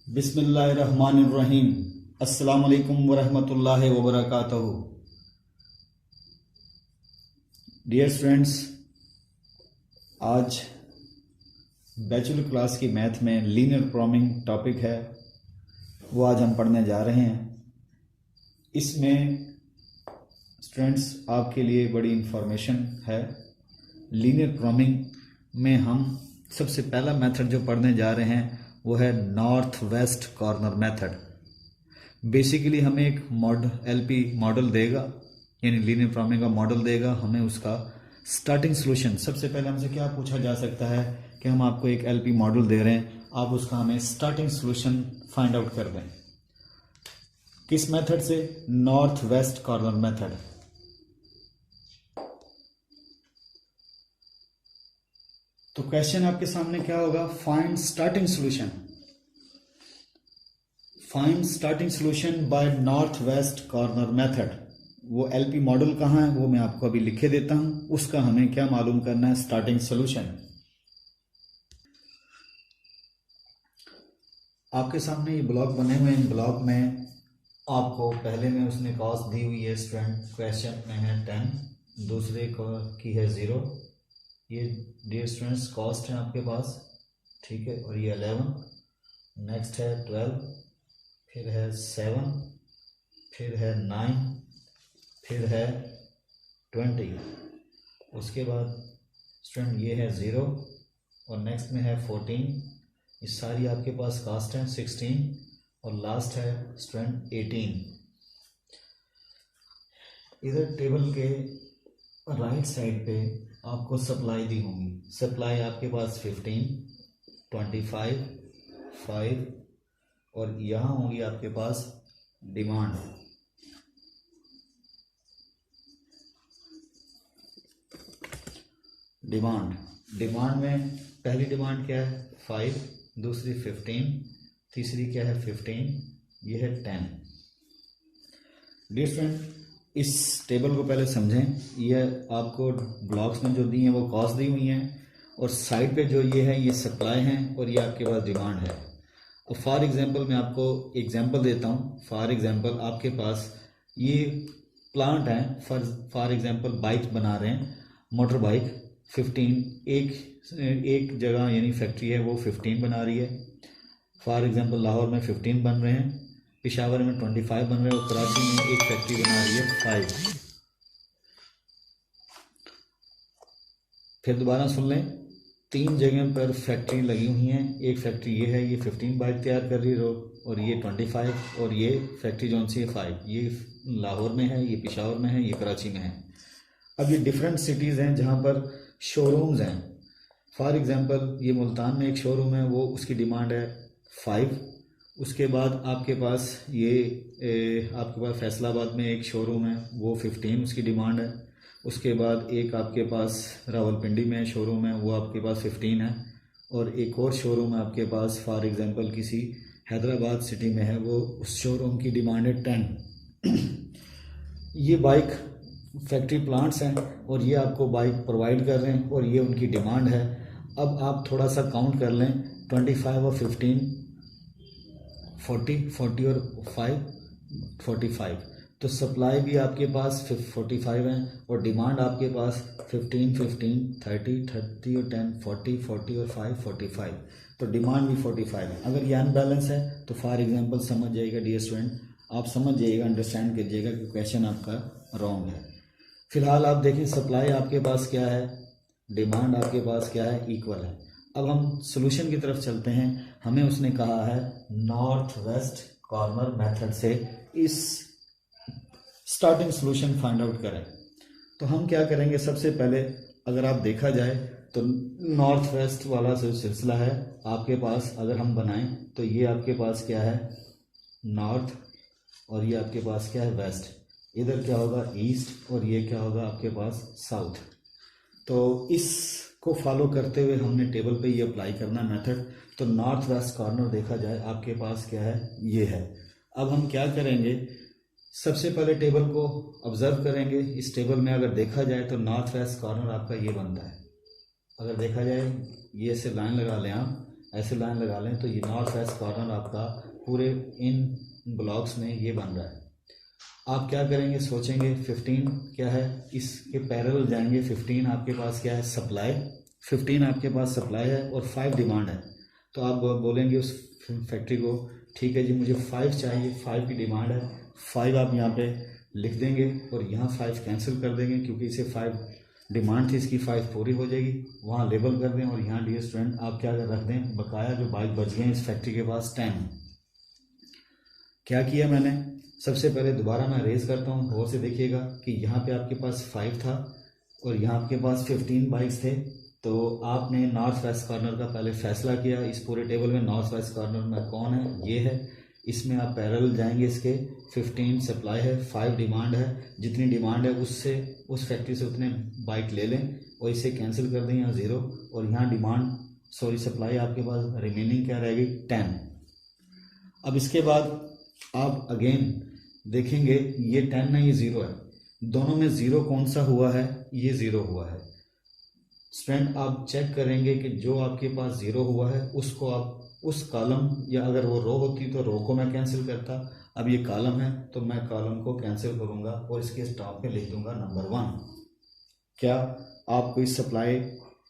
बिस्मिल्लाहिर्रहमानिर्रहीम। अस्सलाम वालेकुम वरहमतुल्लाहि वबरकातुहू। डियर स्टूडेंट्स, आज बैचलर क्लास की मैथ में लीनियर प्रोग्रामिंग टॉपिक है, वो आज हम पढ़ने जा रहे हैं। इसमें स्टूडेंट्स आपके लिए बड़ी इंफॉर्मेशन है। लीनियर प्रोग्रामिंग में हम सबसे पहला मेथड जो पढ़ने जा रहे हैं वो है north west corner method. Basically हमें एक एलपी मॉडल देगा, यानी लीनियर प्रोग्रामिंग का मॉडल देगा। हमें उसका स्टार्टिंग सॉल्यूशन, सबसे पहले हमसे क्या पूछा जा सकता है कि हम आपको एक एलपी मॉडल दे रहे हैं, आप उसका हमें स्टार्टिंग सॉल्यूशन फाइंड आउट कर दें। किस मेथड से? North west corner method. तो क्वेश्चन आपके सामने क्या होगा? Find starting solution. Find starting solution bye north west corner method. वो एलपी मॉडल कहाँ है वो मैं आपको अभी लिखे देता हूं। उसका हमें क्या मालूम करना है? Starting solution. आपके सामने ये ब्लॉक बने हुए हैं। इन ब्लॉक में आपको पहले में उसने कॉस्ट दी हुई है स्टूडेंट, क्वेश्चन में है 10, दूसरे की है 0। ये डियर स्टूडेंट्स कॉस्ट है आपके पास, ठीक है। और ये 11, नेक्स्ट है 12, फिर है 7, फिर है 9, फिर है 20। उसके बाद स्टूडेंट ये है 0 और नेक्स्ट में है 14। ये सारी आपके पास कास्ट है 16 और लास्ट है स्टूडेंट 18। इधर टेबल के राइट साइड पे आपको सप्लाई दी होंगी। सप्लाई आपके पास 15, 25, 5 और यहाँ होंगी आपके पास डिमांड। डिमांड में पहली डिमांड क्या है? 5, दूसरी 15, तीसरी क्या है? 15, ये है 10। डियर स्टूडेंट, इस टेबल को पहले समझें। ये आपको ब्लॉक्स में जो दी हैं वो कॉस्ट दी हुई हैं, और साइड पे जो ये है ये सप्लाई हैं, और ये आपके पास डिमांड है। और फॉर एग्जांपल मैं आपको एग्जांपल देता हूँ। फॉर एग्जांपल आपके पास ये प्लांट है, फॉर एग्जांपल बाइक बना रहे हैं, मोटर बाइक 15, एक जगह यानी फैक्ट्री है वो 15 बना रही है। फॉर एग्जांपल लाहौर में 15 बन रहे हैं, पेशावर में 25 बन रहे हैं, और कराची में एक फैक्ट्री बना रही है 5। फिर दोबारा सुन लें, 3 जगह पर फैक्ट्री लगी हुई हैं। एक फैक्ट्री ये है, ये 15 बाइक तैयार कर रही है, और ये 25, और ये फैक्ट्री जौन सी है 5। ये लाहौर में है, ये पेशावर में है, ये कराची में है। अब ये डिफरेंट सिटीज़ हैं जहाँ पर शोरूम्स हैं। फॉर एग्जांपल ये मुल्तान में एक शोरूम है, वो उसकी डिमांड है 5। उसके बाद आपके पास आपके पास फैसलाबाद में एक शोरूम है, वो 15 उसकी डिमांड है। उसके बाद एक आपके पास रावलपिंडी में शोरूम है, वो आपके पास 15 है। और एक और शोरूम है आपके पास, फॉर एग्जांपल किसी हैदराबाद सिटी में है, वो उस शोरूम की डिमांड है 10। ये बाइक फैक्ट्री प्लांट्स हैं, और ये आपको बाइक प्रोवाइड कर रहे हैं, और ये उनकी डिमांड है। अब आप थोड़ा सा काउंट कर लें, 25 और 15, 40 और 5, 45। तो सप्लाई भी आपके पास 45 है, और डिमांड आपके पास 15, 30 और 10, 40 और 5, 45। तो डिमांड भी 45 है। अगर ये अनबैलेंस है तो फॉर एग्जांपल समझ जाइएगा डियर स्टूडेंट, आप समझ जाइएगा, अंडरस्टैंड कीजिएगा कि क्वेश्चन आपका रॉन्ग है। फिलहाल आप देखिए, सप्लाई आपके पास क्या है, डिमांड आपके पास क्या है, इक्वल है। अब हम सॉल्यूशन की तरफ चलते हैं। हमें उसने कहा है नॉर्थ वेस्ट कॉर्नर मेथड से इस स्टार्टिंग सॉल्यूशन फाइंड आउट करें। तो हम क्या करेंगे? सबसे पहले अगर आप देखा जाए तो नॉर्थ वेस्ट वाला जो सिलसिला है आपके पास, अगर हम बनाएं तो ये आपके पास क्या है? नॉर्थ, और ये आपके पास क्या है? वेस्ट। इधर क्या होगा? ईस्ट, और ये क्या होगा आपके पास? साउथ। तो इसको फॉलो करते हुए हमने टेबल पे ये अप्लाई करना मेथड। तो नॉर्थ वेस्ट कॉर्नर देखा जाए आपके पास क्या है? ये है। अब हम क्या करेंगे? सबसे पहले टेबल को ऑब्जर्व करेंगे। इस टेबल में अगर देखा जाए तो नॉर्थ वेस्ट कॉर्नर आपका ये बनता है। अगर देखा जाए, ये से लाइन लगा लें आप, ऐसे लाइन लगा लें तो ये नॉर्थ वेस्ट कॉर्नर आपका पूरे इन ब्लॉक्स में ये बन रहा है। आप क्या करेंगे, सोचेंगे 15 क्या है, इसके पैरेलल जाएंगे। 15 आपके पास क्या है, सप्लाई, 15 आपके पास सप्लाई है और 5 डिमांड है। तो आप बोलेंगे उस फैक्ट्री को, ठीक है जी मुझे 5 चाहिए, 5 की डिमांड है, 5 आप यहाँ पे लिख देंगे और यहाँ 5 कैंसिल कर देंगे क्योंकि इसे 5 डिमांड थी, इसकी 5 पूरी हो जाएगी। वहाँ लेबल कर दें और यहाँ डियर स्टूडेंट आप क्या रख दें, बकाया जो बाइक बच गए इस फैक्ट्री के पास 10। क्या किया मैंने, सबसे पहले दोबारा मैं रेज करता हूँ, गौर से देखिएगा कि यहाँ पे आपके पास 5 था और यहाँ आपके पास 15 बाइक्स थे। तो आपने नॉर्थ वेस्ट कॉर्नर का पहले फैसला किया, इस पूरे टेबल में नॉर्थ वेस्ट कॉर्नर में कौन है, ये है। इसमें आप पैरेलल जाएंगे, इसके 15 सप्लाई है, 5 डिमांड है, जितनी डिमांड है उससे उस फैक्ट्री से उतने बाइक ले लें और इसे कैंसिल कर दें यहाँ 0 और यहाँ डिमांड सप्लाई आपके पास रिमेनिंग क्या रहेगी 10। अब इसके बाद आप अगेन देखेंगे ये 10 है, ये 0 है, दोनों में 0 कौन सा हुआ है, ये 0 हुआ है। स्टूडेंट आप चेक करेंगे कि जो आपके पास 0 हुआ है उसको आप उस कॉलम, या अगर वो रो होती तो रो को मैं कैंसिल करता, अब ये कॉलम है तो मैं कॉलम को कैंसिल करूंगा और इसके स्टॉप पे लिख दूंगा नंबर 1। क्या आपको इस सप्लाई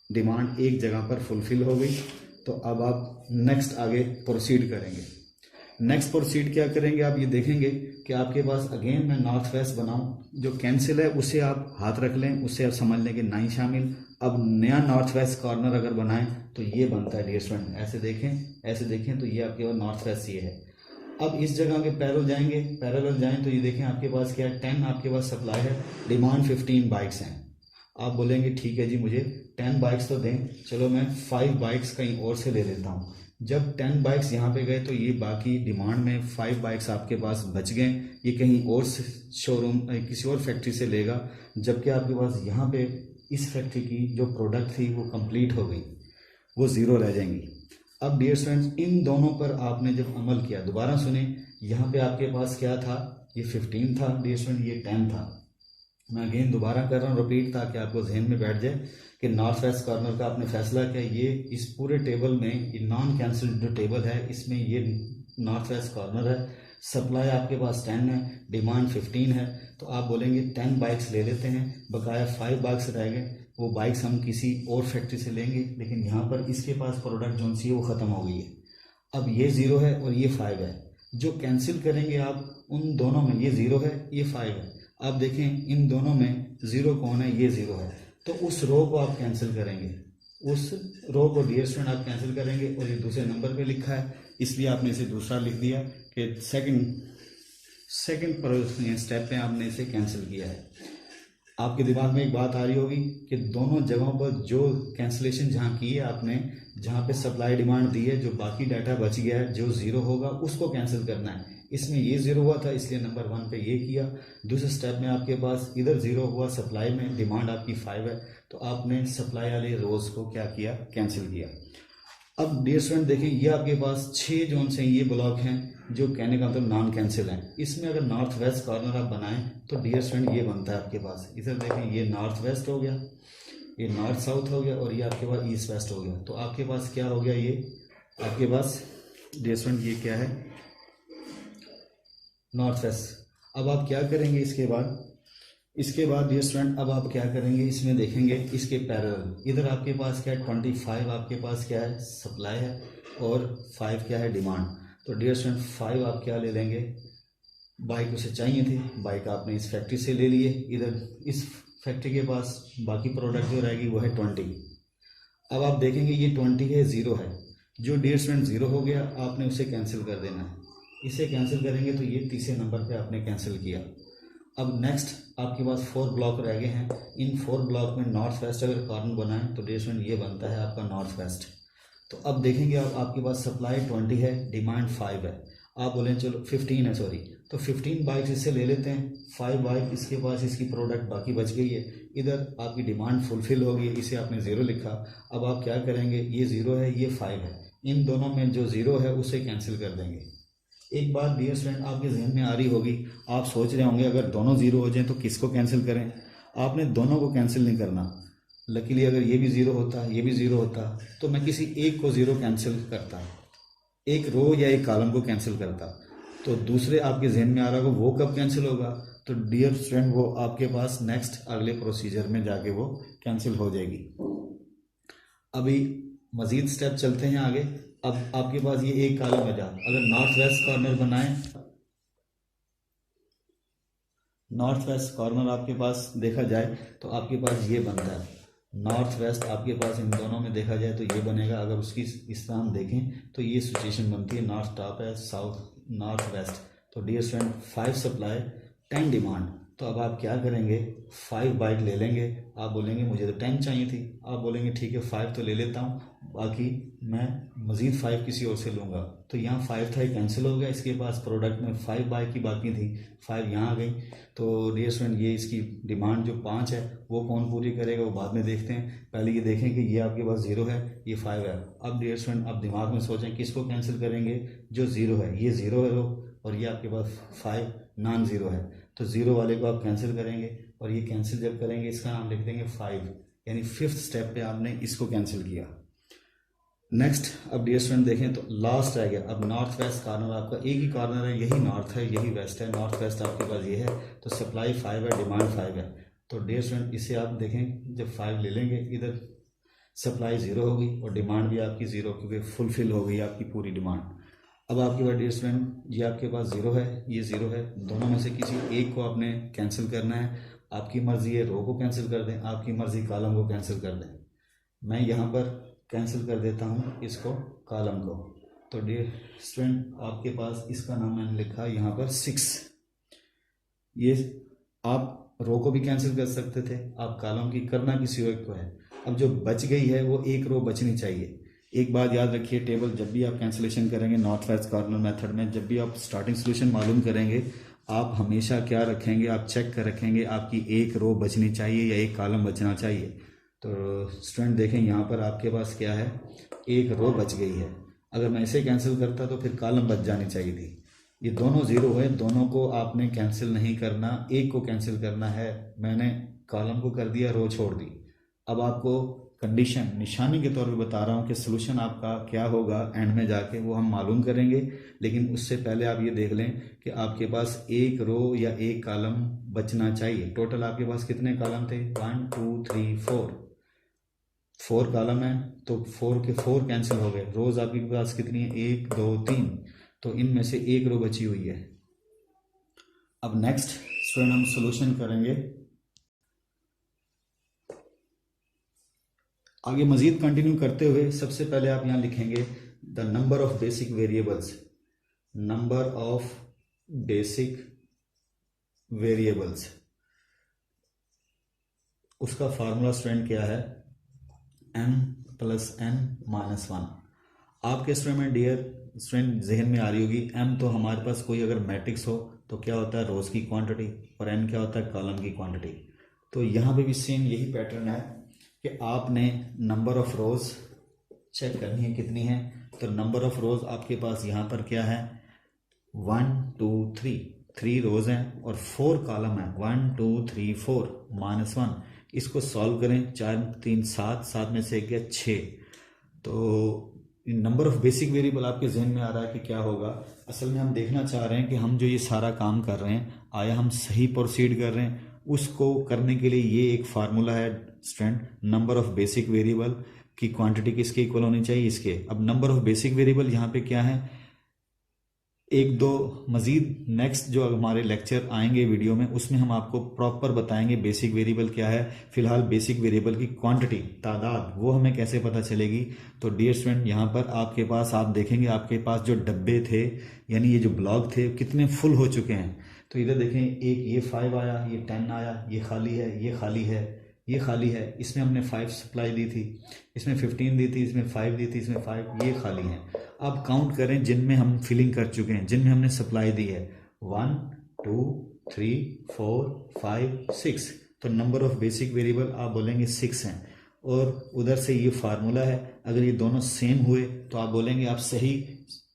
डिमांड एक जगह पर फुलफिल हो गई? तो अब आप नेक्स्ट आगे प्रोसीड करेंगे। नेक्स्ट प्रोसीड क्या करेंगे, आप ये देखेंगे कि आपके पास अगेन मैं नॉर्थ वेस्ट बनाऊं, जो कैंसिल है उसे आप हाथ रख लें, उससे आप समझ लें कि नहीं शामिल। अब नया नॉर्थ वेस्ट कॉर्नर अगर बनाएं तो ये बनता है डियर स्टूडेंट, ऐसे देखें तो ये आपके पास नॉर्थ वेस्ट ये है। अब इस जगह के पैरेलल जाएंगे, पैरेलल जाएं तो ये देखें आपके पास क्या है, 10 आपके पास सप्लाई है, डिमांड 15 बाइक्स हैं। आप बोलेंगे ठीक है जी मुझे 10 बाइक्स तो दें, चलो मैं 5 बाइक्स कहीं और से ले लेता हूँ। जब 10 बाइक्स यहाँ पे गए तो ये बाकी डिमांड में 5 बाइक्स आपके पास बच गए, ये कहीं और शोरूम किसी और फैक्ट्री से लेगा, जबकि आपके पास यहाँ पे इस फैक्ट्री की जो प्रोडक्ट थी वो कंप्लीट हो गई, वो 0 रह जाएंगी। अब डियर स्टूडेंट्स इन दोनों पर आपने जब अमल किया, दोबारा सुने, यहाँ पे आपके पास क्या था, ये 15 था डियर स्टूडेंट, ये 10 था। मैं अगेन दोबारा कर रहा हूँ रिपीट, ताकि आपको जहन में बैठ जाए कि नॉर्थ वेस्ट कॉर्नर का आपने फैसला किया। ये इस पूरे टेबल में ये नॉन कैंसिल्ड जो टेबल है इसमें ये नॉर्थ वेस्ट कॉर्नर है, सप्लाई आपके पास 10 है, डिमांड 15 है। तो आप बोलेंगे 10 बाइक्स ले लेते हैं, बकाया 5 बाइक्स रह गए, वो बाइक्स हम किसी और फैक्ट्री से लेंगे, लेकिन यहाँ पर इसके पास प्रोडक्ट जो सी है वो ख़त्म हो गई है। अब ये 0 है और ये 5 है, जो कैंसिल करेंगे आप उन दोनों में, ये 0 है ये 5 है। आप देखें इन दोनों में 0 कौन है, ये 0 है, तो उस रो को आप कैंसिल करेंगे, उस रो को डियर स्टूडेंट आप कैंसिल करेंगे। और ये दूसरे नंबर पे लिखा है इसलिए आपने इसे दूसरा लिख दिया कि सेकंड स्टेप पे आपने इसे कैंसिल किया है। आपके दिमाग में एक बात आ रही होगी कि दोनों जगहों पर जो कैंसिलेशन जहाँ की है आपने, जहाँ पे सप्लाई डिमांड दी है, जो बाकी डाटा बच गया है, जो 0 होगा उसको कैंसिल करना है। इसमें ये 0 हुआ था इसलिए नंबर 1 पे ये किया। दूसरे स्टेप में आपके पास इधर 0 हुआ, सप्लाई में डिमांड आपकी 5 है, तो आपने सप्लाई वाले रोज को क्या किया, कैंसिल किया। अब डियर स्टूडेंट देखिए ये आपके पास 6 जोन से ये ब्लॉक हैं जो कहने का मतलब नॉन कैंसिल हैं। इसमें अगर नॉर्थ वेस्ट कॉर्नर आप बनाएं तो डियर स्टूडेंट ये बनता है आपके पास, इधर देखें ये नॉर्थ वेस्ट हो गया, ये नॉर्थ साउथ हो गया और ये आपके पास ईस्ट वेस्ट हो गया। तो आपके पास क्या हो गया, ये आपके पास डियर स्टूडेंट ये क्या है, नॉर्थ वेस्ट। अब आप क्या करेंगे इसके बाद डियर स्टूडेंट अब आप क्या करेंगे, इसमें देखेंगे इसके पैरेलल, इधर आपके पास क्या है 25 आपके पास क्या है सप्लाई है और 5 क्या है डिमांड। तो डियर स्टूडेंट 5 आप क्या ले लेंगे, बाइक उसे चाहिए थी, बाइक आपने इस फैक्ट्री से ले लिए, इधर इस फैक्ट्री के पास बाकी प्रोडक्ट जो रहेगी वो है 20। अब आप देखेंगे ये 20 है, 0 है, जो डियर स्टूडेंट 0 हो गया आपने उसे कैंसिल कर देना है। इसे कैंसिल करेंगे तो ये तीसरे नंबर पे आपने कैंसिल किया। अब नेक्स्ट आपके पास 4 ब्लॉक रह गए हैं, इन 4 ब्लॉक में नॉर्थ वेस्ट अगर कॉर्नर बनाएं तो डियर स्टूडेंट ये बनता है आपका नॉर्थ वेस्ट। तो अब देखेंगे आपके पास सप्लाई 20 है, डिमांड 5 है, आप बोलें चलो 15 है सॉरी, तो 15 बाइक्स इससे ले लेते हैं, 5 बाइक इसके पास इसकी प्रोडक्ट बाकी बच गई है, इधर आपकी डिमांड फुलफिल हो गई, इसे आपने 0 लिखा। अब आप क्या करेंगे, ये 0 है ये 5 है, इन दोनों में जो 0 है उसे कैंसिल कर देंगे। एक बात डियर स्टूडेंट आपके जहन में आ रही होगी, आप सोच रहे होंगे अगर दोनों 0 हो जाएं तो किसको कैंसिल करें। आपने दोनों को कैंसिल नहीं करना, लकीली अगर ये भी ज़ीरो होता, ये भी ज़ीरो होता, तो मैं किसी एक को ज़ीरो कैंसिल करता, एक रो या एक कॉलम को कैंसिल करता। तो दूसरे आपके जहन में आ रहा होगा वो कब कैंसिल होगा, तो डियर स्टूडेंट वो आपके पास नेक्स्ट अगले प्रोसीजर में जाके वो कैंसिल हो जाएगी। अभी मज़ीद स्टेप चलते हैं आगे। अब आपके पास ये एक कॉलम है, जहाँ अगर नॉर्थ वेस्ट कॉर्नर बनाएं, नॉर्थ वेस्ट कॉर्नर आपके पास देखा जाए तो आपके पास ये बनता है। नॉर्थ वेस्ट आपके पास इन दोनों में देखा जाए तो ये बनेगा। अगर उसकी इस तरह हम देखें तो ये सिचुएशन बनती है, नॉर्थ टॉप है, साउथ नॉर्थ वेस्ट। तो डियर स्टूडेंट 5 सप्लाई 10 डिमांड। तो अब आप क्या करेंगे, 5 बाइट ले लेंगे। आप बोलेंगे मुझे तो 10 चाहिए थी, आप बोलेंगे ठीक है 5 तो ले लेता हूँ, बाकी मैं मज़ीद 5 किसी और से लूँगा। तो यहाँ 5 था, कैंसिल हो गया। इसके पास प्रोडक्ट में 5 बाइक की बाकी थी, 5 यहाँ आ गई। तो डियर स्टूडेंट ये इसकी डिमांड जो 5 है वो कौन पूरी करेगा वो बाद में देखते हैं। पहले ये देखें कि ये आपके पास 0 है, ये 5 है। अब डियर स्टूडेंट अब दिमाग में सोचें किसको कैंसिल करेंगे, जो 0 है। ये 0 है रो, और ये आपके पास 5 नॉन ज़ीरो है। तो 0 वाले को आप कैंसिल करेंगे, और ये कैंसिल जब करेंगे इसका नाम लिख देंगे 5, यानी 5th स्टेप पे आपने इसको कैंसिल किया। नेक्स्ट अब डियर स्टूडेंट देखें तो लास्ट रह गया। अब नॉर्थ वेस्ट कॉर्नर आपका एक ही कॉर्नर है, यही नॉर्थ है यही वेस्ट है। नॉर्थ वेस्ट आपके पास ये है, तो सप्लाई 5 है, डिमांड 5 है। तो डियर स्टूडेंट इसे आप देखें, जब 5 ले लेंगे इधर सप्लाई 0 होगी और डिमांड भी आपकी 0, क्योंकि फुलफिल हो गई आपकी पूरी डिमांड। अब आपके पास डियर स्टूडेंट ये आपके पास 0 है, ये 0 है, दोनों में से किसी एक को आपने कैंसिल करना है। आपकी मर्जी है रो को कैंसिल कर दें, आपकी मर्जी कॉलम को कैंसिल कर दें। मैं यहाँ पर कैंसिल कर देता हूँ इसको, कॉलम को। तो डियर स्टूडेंट आपके पास इसका नाम मैंने लिखा यहाँ पर 6। ये आप रो को भी कैंसिल कर सकते थे, आप कॉलम की करना किसी एक को है। अब जो बच गई है वो एक रो बचनी चाहिए। एक बात याद रखिए, टेबल जब भी आप कैंसिलेशन करेंगे नॉर्थ वेस्ट कॉर्नर मेथड में, जब भी आप स्टार्टिंग सोल्यूशन मालूम करेंगे, आप हमेशा क्या रखेंगे, आप चेक कर रखेंगे आपकी एक रो बचनी चाहिए या एक कॉलम बचना चाहिए। तो स्टूडेंट देखें यहाँ पर आपके पास क्या है, एक रो बच गई है। अगर मैं इसे कैंसिल करता तो फिर कॉलम बच जानी चाहिए थी। ये दोनों 0 है, दोनों को आपने कैंसिल नहीं करना, एक को कैंसिल करना है। मैंने कॉलम को कर दिया, रो छोड़ दी। अब आपको कंडीशन निशानी के तौर पे बता रहा हूँ कि सोल्यूशन आपका क्या होगा एंड में जाके, वो हम मालूम करेंगे। लेकिन उससे पहले आप ये देख लें कि आपके पास एक रो या एक कॉलम बचना चाहिए। टोटल आपके पास कितने कॉलम थे, 1 2 3 4 कॉलम है, तो 4 के 4 कैंसिल हो गए। रोज आपके पास कितनी है, 1 2 3, तो इनमें से एक रो बची हुई है। अब नेक्स्ट स्टूडेंट हम सोल्यूशन करेंगे। आगे मजीद कंटिन्यू करते हुए सबसे पहले आप यहाँ लिखेंगे the number of basic variables. Number of basic variables, उसका फार्मूला स्टूडेंट क्या है, m + n - 1। आपके स्टूडेंट में डियर स्टूडेंट जहन में आ रही होगी, m तो हमारे पास कोई अगर मैट्रिक्स हो तो क्या होता है, रोज की क्वांटिटी, और n क्या होता है, कॉलम की क्वांटिटी। तो यहाँ पे भी सेम यही पैटर्न है कि आपने नंबर ऑफ रोज चेक करनी है कितनी है। तो नंबर ऑफ रोज आपके पास यहाँ पर क्या है, 1 2 3 रोज हैं और 4 कॉलम है, 1 2 3 4 -1। इसको सॉल्व करें, 4 3 7, 7 में से एक गया 6। तो नंबर ऑफ बेसिक वेरिएबल आपके जहन में आ रहा है कि क्या होगा। असल में हम देखना चाह रहे हैं कि हम जो ये सारा काम कर रहे हैं आया हम सही प्रोसीड कर रहे हैं। उसको करने के लिए ये एक फार्मूला है student, number of basic variable की क्वांटिटी किसके इक्वल होनी चाहिए, इसके। अब नंबर ऑफ बेसिक वेरिएबल यहाँ पे क्या है, एक दो मजीद नेक्स्ट जो हमारे लेक्चर आएंगे वीडियो में उसमें हम आपको प्रॉपर बताएंगे बेसिक वेरिएबल क्या है। फिलहाल बेसिक वेरिएबल की क्वांटिटी, तादाद, वो हमें कैसे पता चलेगी। तो डियर स्टूडेंट यहाँ पर आपके पास आप देखेंगे आपके पास जो डब्बे थे यानी ये जो ब्लॉक थे कितने फुल हो चुके हैं। तो इधर देखें, एक ये 5 आया, ये 10 आया, ये खाली है, ये खाली है, ये खाली है। इसमें हमने 5 सप्लाई दी थी, इसमें 15 दी थी, इसमें 5 दी थी, इसमें 5, ये खाली हैं। अब काउंट करें जिनमें हम फिलिंग कर चुके हैं, जिनमें हमने सप्लाई दी है, 1 2 3 4 5 6। तो नंबर ऑफ बेसिक वेरिएबल आप बोलेंगे 6 हैं। और उधर से ये फार्मूला है, अगर ये दोनों सेम हुए तो आप बोलेंगे आप सही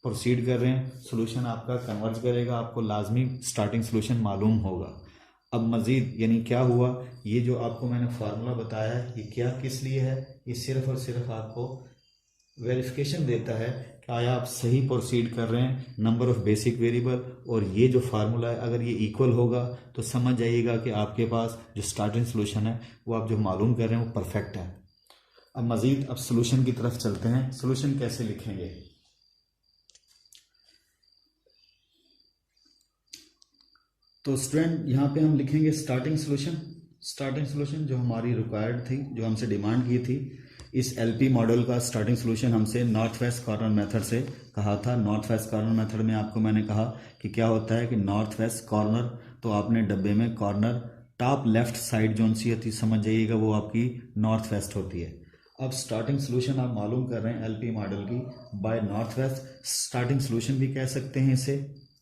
प्रोसीड कर रहे हैं, सोल्यूशन आपका कन्वर्ज करेगा, आपको लाजमी स्टार्टिंग सोल्यूशन मालूम होगा। अब मज़ीद यानी क्या हुआ, ये जो आपको मैंने फार्मूला बताया है ये क्या किस लिए है, ये सिर्फ और सिर्फ आपको वेरिफिकेशन देता है कि आया आप सही प्रोसीड कर रहे हैं नंबर ऑफ़ बेसिक वेरिएबल। और ये जो फार्मूला है अगर ये इक्वल होगा तो समझ जाइएगा कि आपके पास जो स्टार्टिंग सोल्यूशन है वो आप जो मालूम कर रहे हैं वो परफेक्ट है। अब मज़ीद अब सोल्यूशन की तरफ चलते हैं। सोल्यूशन कैसे लिखेंगे, तो स्टूडेंट यहाँ पे हम लिखेंगे स्टार्टिंग सोल्यूशन। स्टार्टिंग सोल्यूशन जो हमारी रिक्वायर्ड थी, जो हमसे डिमांड की थी, इस एलपी मॉडल का स्टार्टिंग सोल्यूशन हमसे नॉर्थ वेस्ट कॉर्नर मेथड से कहा था। नॉर्थ वेस्ट कॉर्नर मेथड में आपको मैंने कहा कि क्या होता है कि नॉर्थ वेस्ट कॉर्नर, तो आपने डब्बे में corner top left side zone C होती समझ जाइएगा वो आपकी नॉर्थ वेस्ट होती है। अब स्टार्टिंग सोल्यूशन आप मालूम कर रहे हैं एलपी मॉडल की by north west, starting solution भी कह सकते हैं इसे,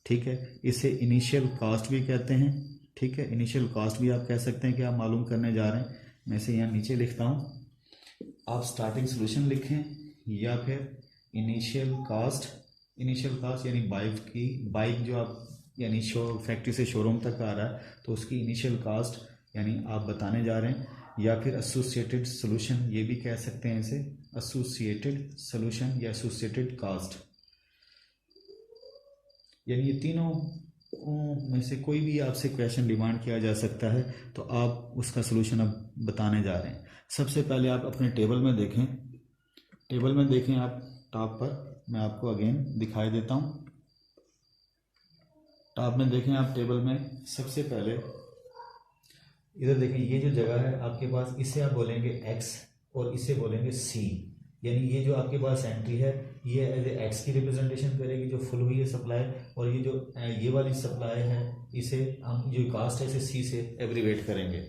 ठीक है। इसे इनिशियल कॉस्ट भी कहते हैं, ठीक है। इनिशियल कॉस्ट भी आप कह सकते हैं कि आप मालूम करने जा रहे हैं। मैं इसे यहाँ नीचे लिखता हूँ, आप स्टार्टिंग सोल्यूशन लिखें या फिर इनिशियल कास्ट। इनिशियल कास्ट यानी बाइक जो आप यानी फैक्ट्री से शोरूम तक आ रहा है तो उसकी इनिशियल कास्ट यानी आप बताने जा रहे हैं, या फिर एसोसिएटेड सोल्यूशन ये भी कह सकते हैं इसे, एसोसिएटेड सोल्यूशन या एसोसिएटेड कास्ट, यानी ये तीनों में से कोई भी आपसे क्वेश्चन डिमांड किया जा सकता है तो आप उसका सोल्यूशन अब बताने जा रहे हैं। सबसे पहले आप अपने टेबल में देखें, टेबल में देखें आप टॉप पर, मैं आपको अगेन दिखाई देता हूँ। टॉप में देखें आप टेबल में, सबसे पहले इधर देखें, ये जो जगह है आपके पास इसे आप बोलेंगे एक्स और इसे बोलेंगे सी, यानी ये जो आपके पास एंट्री है ये एज ए एक्स की रिप्रेजेंटेशन करेगी जो फुल हुई है सप्लाई, और ये जो ये वाली सप्लाई है इसे हम जो कास्ट है इसे सी से एब्रीवेट करेंगे।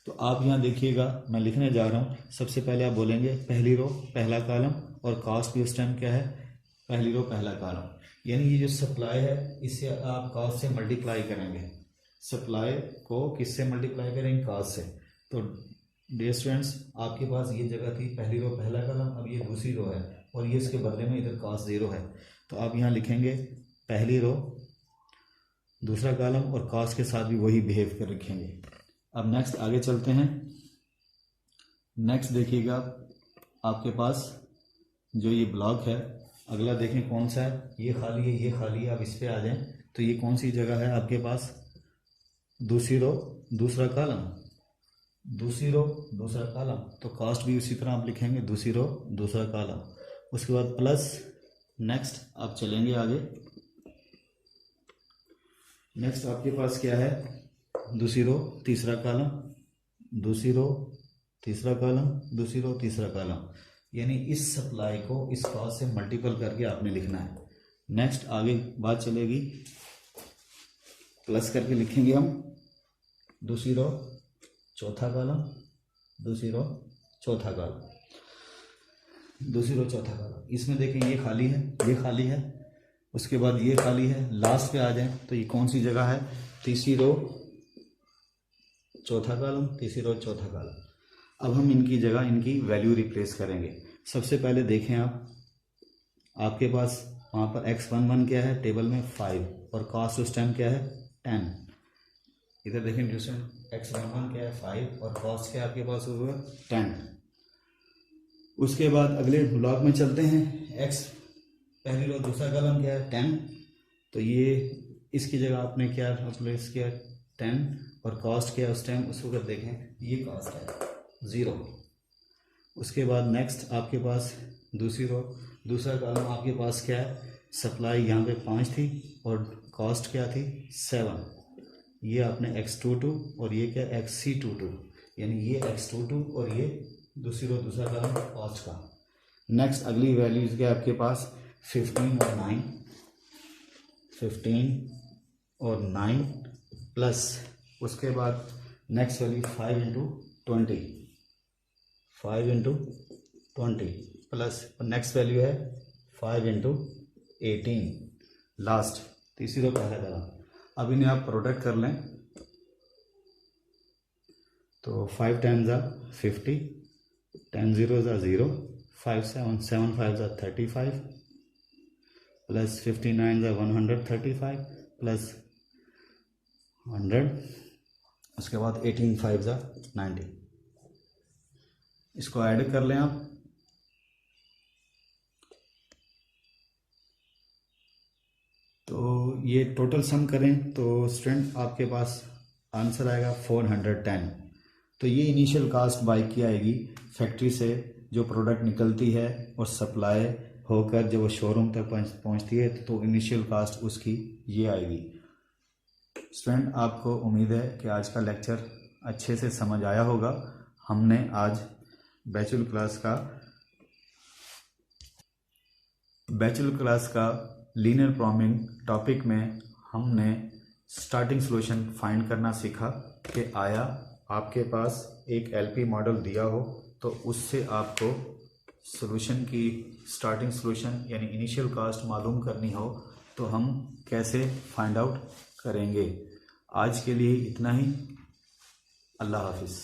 तो आप यहाँ देखिएगा मैं लिखने जा रहा हूँ। सबसे पहले आप बोलेंगे पहली रो पहला कॉलम, और कास्ट भी उस टाइम क्या है, पहली रो पहला कॉलम, यानी ये जो सप्लाई है इसे आप कास्ट से मल्टीप्लाई करेंगे। सप्लाई को किससे मल्टीप्लाई करेंगे, कास्ट से। तो डियर स्टूडेंट्स आपके पास ये जगह थी पहली रो पहला कॉलम, अब ये दूसरी रो है और ये इसके बदले में इधर कास्ट 0 है, तो आप यहाँ लिखेंगे पहली रो दूसरा कॉलम और कास्ट के साथ भी वही बिहेव कर रखेंगे। अब नेक्स्ट आगे चलते हैं। नेक्स्ट देखिएगा आपके पास जो ये ब्लॉक है अगला देखें कौन सा है, ये खाली है, ये खाली है। आप इस पे आ जाएं तो ये कौन सी जगह है आपके पास, दूसरी रो दूसरा कॉलम, दूसरी रो दूसरा कॉलम, तो कास्ट भी उसी तरह आप लिखेंगे दूसरी रो दूसरा कॉलम, उसके बाद प्लस। नेक्स्ट आप चलेंगे आगे, नेक्स्ट आपके पास क्या है, दूसरी रो तीसरा कॉलम, दूसरी रो तीसरा कॉलम, दूसरी रो तीसरा कॉलम, यानी इस सप्लाई को इस कास्ट से मल्टीपल करके आपने लिखना है। नेक्स्ट आगे बात चलेगी, प्लस करके लिखेंगे हम दूसरी रो चौथा कॉलम, दूसरी रो चौथा कॉलम, दूसरी रो चौथा कॉलम। इसमें देखें ये खाली है, ये खाली है, उसके बाद ये खाली है। लास्ट पे आ जाएं तो ये कौन सी जगह है, तीसरी रो चौथा कॉलम, तीसरी रो चौथा कॉलम। अब हम इनकी जगह इनकी वैल्यू रिप्लेस करेंगे। सबसे पहले देखें आप, आपके पास वहाँ पर x11 क्या है टेबल में 5 और कास्ट उस टाइम क्या है 10। इधर देखें ट्यूशन x11 क्या है 5 और कास्ट क्या है आपके पास हुआ 10। उसके बाद अगले ब्लॉक में चलते हैं। x पहली रो दूसरा कॉलम क्या है 10, तो ये इसकी जगह आपने क्या रिप्लेस किया 10 और कास्ट क्या है उस टाइम उस वक्त देखें ये कास्ट है 0। उसके बाद नेक्स्ट आपके पास दूसरी रो दूसरा कॉलम आपके पास क्या है, सप्लाई यहाँ पे 5 थी और कास्ट क्या थी 7। ये आपने x22 और ये क्या xc22, यानी ये x22 और ये दूसरी रो दूसरा कॉलम कास्ट का। नेक्स्ट अगली वैल्यूज क्या आपके पास 15 और 9, 15 और 9 प्लस उसके बाद next value 5 into 20, 5 into 20 plus next value है 5 इंटू 18, लास्ट तीसरी रो पहला कॉलम। अब इन्हें आप प्रोडक्ट कर लें तो 5 times uh 50, 10 zeros are 0, 5 7 7 5s are 35 plus 59s are 135 plus 100 उसके बाद 18 5 ज़ा 90, इसको ऐड कर लें आप। तो ये टोटल सम करें तो स्टूडेंट आपके पास आंसर आएगा 410। तो ये इनिशियल कास्ट बाइक की आएगी फैक्ट्री से, जो प्रोडक्ट निकलती है और सप्लाई होकर जब वो शोरूम तक पहुंचती है तो इनिशियल कास्ट उसकी ये आएगी। स्टूडेंट आपको उम्मीद है कि आज का लेक्चर अच्छे से समझ आया होगा। हमने आज बैचलर क्लास का लीनियर प्रोग्रामिंग टॉपिक में हमने स्टार्टिंग सॉल्यूशन फाइंड करना सीखा कि आया आपके पास एक एलपी मॉडल दिया हो तो उससे आपको सॉल्यूशन की स्टार्टिंग सॉल्यूशन यानी इनिशियल कास्ट मालूम करनी हो तो हम कैसे फाइंड आउट करेंगे। आज के लिए इतना ही। अल्लाह हाफिज़।